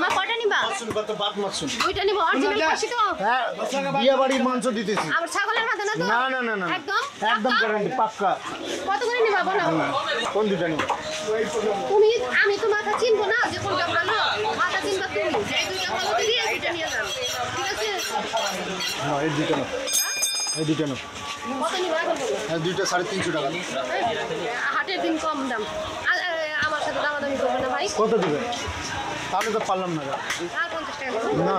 মা কটা নিবা? দুইটা নিব। অরিজিনাল খাসি তো? হ্যাঁ, বিয়ে বাড়ির মাংস দিতেছি। আর ছাগলের মাথা না তো? না না না না, একদম একদম গ্যারান্টি পাক্কা। কত করে নিবা বলো? কোন দুইটা নিব? আমি তো মাথা চিনবো না যে কোনটা ভালো, মাথা চিনবা তুমি। এই দুইটা ভালো দিদি, এই দুইটা নিয়ে যাও, ঠিক আছে? হ্যাঁ, এই দুইটা নাও, এই দুইটা নাও। কত নিবা এখন বলো? হ্যাঁ, দুইটা 350 টাকা। হাটের দিন কম দাম, আমার সাথে দামাদামি করবে না ভাই। কত দিবে? তাহলে তো পারলাম না। আর 50 টাকা দেবো। না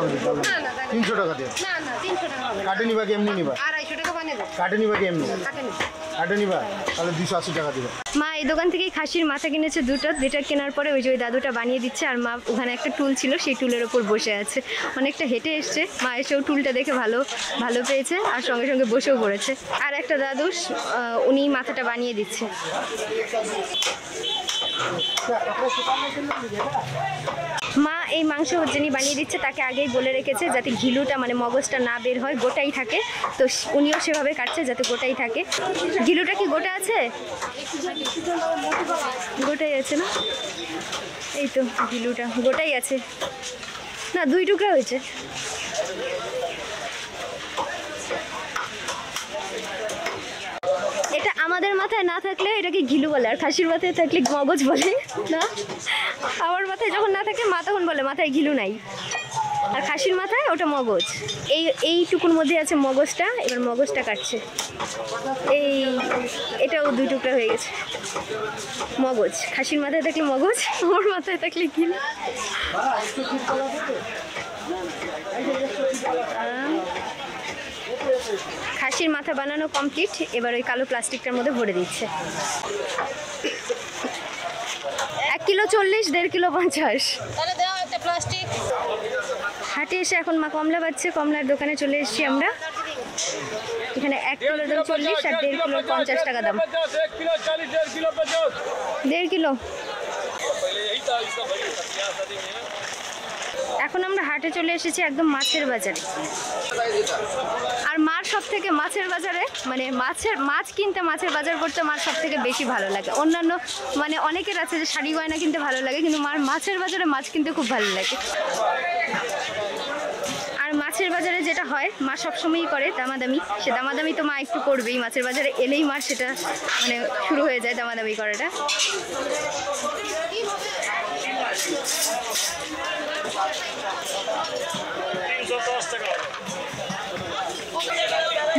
না না 300 টাকা দিয়ে। না না 300 টাকা হবে। কাটে নিবা কি এমনি নিবা? 250 টাকা বানিয়ে দাও। কাটে নিবা কি এমনি? কাটে নিবা, তাহলে 280 টাকা দিবা। মা এই দোকান থেকেই খাসির মাথা কিনেছে দুটা কেনার পরে ওই যে ওই দাদুটা বানিয়ে দিচ্ছে, আর মা ওখানে একটা টুল ছিল সেই টুলের ওপর বসে আছে। অনেকটা হেঁটে এসছে, মা এসেও টুলটা দেখে ভালো পেয়েছে আর সঙ্গে সঙ্গে বসেও পড়েছে। আর একটা দাদু উনি মাথাটা বানিয়ে দিচ্ছে। মা এই মাংস যিনি বানিয়ে দিচ্ছে তাকে আগেই বলে রেখেছে যাতে ঘিলুটা মানে মগজটা না বের হয়, গোটাই থাকে। তো উনিও সেভাবে কাটছে যাতে গোটাই থাকে। ঘিলুটা কি গোটা আছে? গোটাই আছে না? এই তো ঘিলুটা গোটাই আছে না, 2 টুকরা হয়েছে। এটা আমাদের মাথায় না থাকলে এটাকে ঘিলু বলে, আর খাসির মাথায় থাকলে মগজ বলে না। আমার মাথায় যখন না থাকে মা তখন বলে মাথায় ঘিলু নাই, আর খাসির মাথায় ওটা মগজ। এইটুকুর মধ্যে আছে মগজটা, এবার মগজটা কাটছে। এটাও 2 টুকরা হয়ে গেছে। মগজ খাসির মাথায় থাকলে মগজ, আমার মাথায় থাকলে ঘিলু। খাসির মাথা বানানো কমপ্লিট, এবার ওই কালো প্লাস্টিকটার মধ্যে ভরে দিচ্ছে। 1 কিলো 40, 1.5 কিলো 50। তাহলে দাও একটা প্লাস্টিক। হাটে এসে এখন মা কমলা পাচ্ছে, কমলার দোকানে চলে এসেছি আমরা। এখানে 1 কিলো দাম 40 আর 1.5 কিলো 50 টাকা দাম। 1.5 কিলো। এখন আমরা হাটে চলে এসেছি একদম মাছের বাজারে। আর মার সব থেকে মাছের বাজারে মানে মাছ কিনতে, মাছের বাজার করতে মার সব থেকে বেশি ভালো লাগে। অন্যান্য মানে অনেকের আছে যে শাড়ি গয়না কিনতে ভালো লাগে, কিন্তু মার মাছের বাজারে মাছ কিনতে খুব ভালো লাগে। আর মাছের বাজারে যেটা হয় মা সবসময়ই করে দামাদামি, সে দামাদামি তো মা একটু করবেই। মাছের বাজারে এলেই মার সেটা মানে শুরু হয়ে যায় দামাদামি করাটা।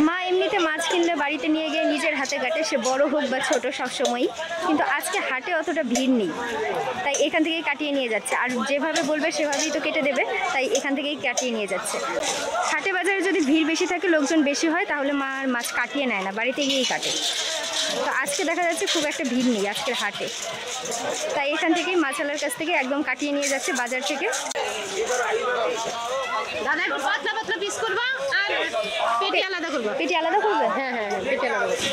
মা এমনিতে মাছ কিনলে বাড়িতে নিয়ে গিয়ে নিজের হাতে কাটে, সে বড় হোক বা ছোট সবসময়ই। কিন্তু আজকে হাটে অতটা ভিড় নেই, তাই এখান থেকেই কাটিয়ে নিয়ে যাচ্ছে। আর যেভাবে বলবে সেভাবেই তো কেটে দেবে, তাই এখান থেকেই কাটিয়ে নিয়ে যাচ্ছে। হাটে বাজারে যদি ভিড় বেশি থাকে, লোকজন বেশি হয়, তাহলে মা আর মাছ কাটিয়ে নেয় না, বাড়িতে গিয়েই কাটে। তো আজকে দেখা যাচ্ছে খুব একটা ভিড় নেই আজকের হাটে, তাই এখান থেকেই মাছওয়ালার কাছ থেকে একদম কাটিয়ে নিয়ে যাচ্ছে বাজার থেকে। দাদা একটু পাতলা পাতলা পিস করবা আর পেটি আলাদা করবা। পেটি আলাদা করবে? হ্যাঁ হ্যাঁ পেটি আলাদা করবা।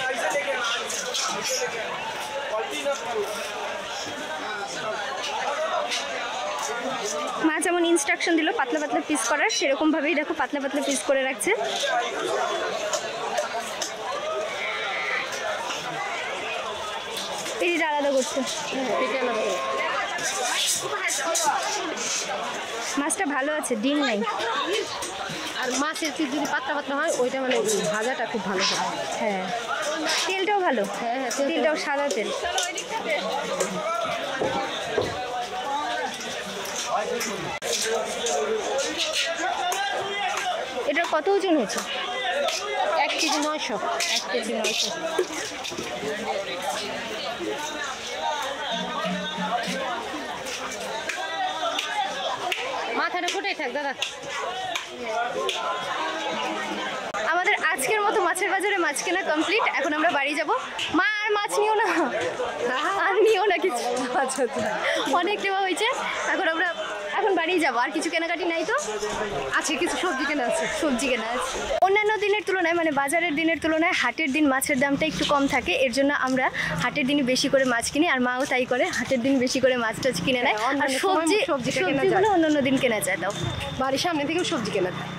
মা যেমন ইনস্ট্রাকশন দিল পাতলা পাতলা পিস করার, সেরকমভাবেই দেখো পাতলা পাতলা পিস করে রাখছে। পেটিটা আলাদা করছে। পেটি আলাদা করবা। মাছটা ভালো আছে, ডিম নাই। আর মাছের পিস যদি পাতলা পাতলা হয় ওইটা মানে ভাজাটা খুব ভালো হয়। হ্যাঁ, তেলটাও ভালো। হ্যাঁ হ্যাঁ তেলটাও সাদা তেল। এটার কত ওজন হয়েছে? 1 কেজি 900। 1 কেজি 900। মাথাটা ফুটাই থাক দাদা। আমাদের আজকের মতো মাছের বাজারে মাছ কেনা কমপ্লিট। এখন আমরা বাড়ি যাব। মা আর মাছ নিও না, আর নিও না কিছু। আচ্ছা অনেক নেওয়া হয়েছে, এখন বাড়ি যাবো। আর কিছু কেনাকাটি নাই তো? আছে কিছু সবজি কেনা আছে। সবজি কেনা আছে। অন্যান্য দিনের তুলনায় মানে বাজারের দিনের তুলনায় হাটের দিন মাছের দামটা একটু কম থাকে, এর জন্য আমরা হাটের দিনই বেশি করে মাছ কিনি। আর মাও তাই করে, হাটের দিন বেশি করে মাছ টাছ কিনে নেয়। আর সবজিগুলো অন্যান্য দিন কেনা যায়। দাও বাড়ির সামনে থেকেও সবজি কেনা যায়।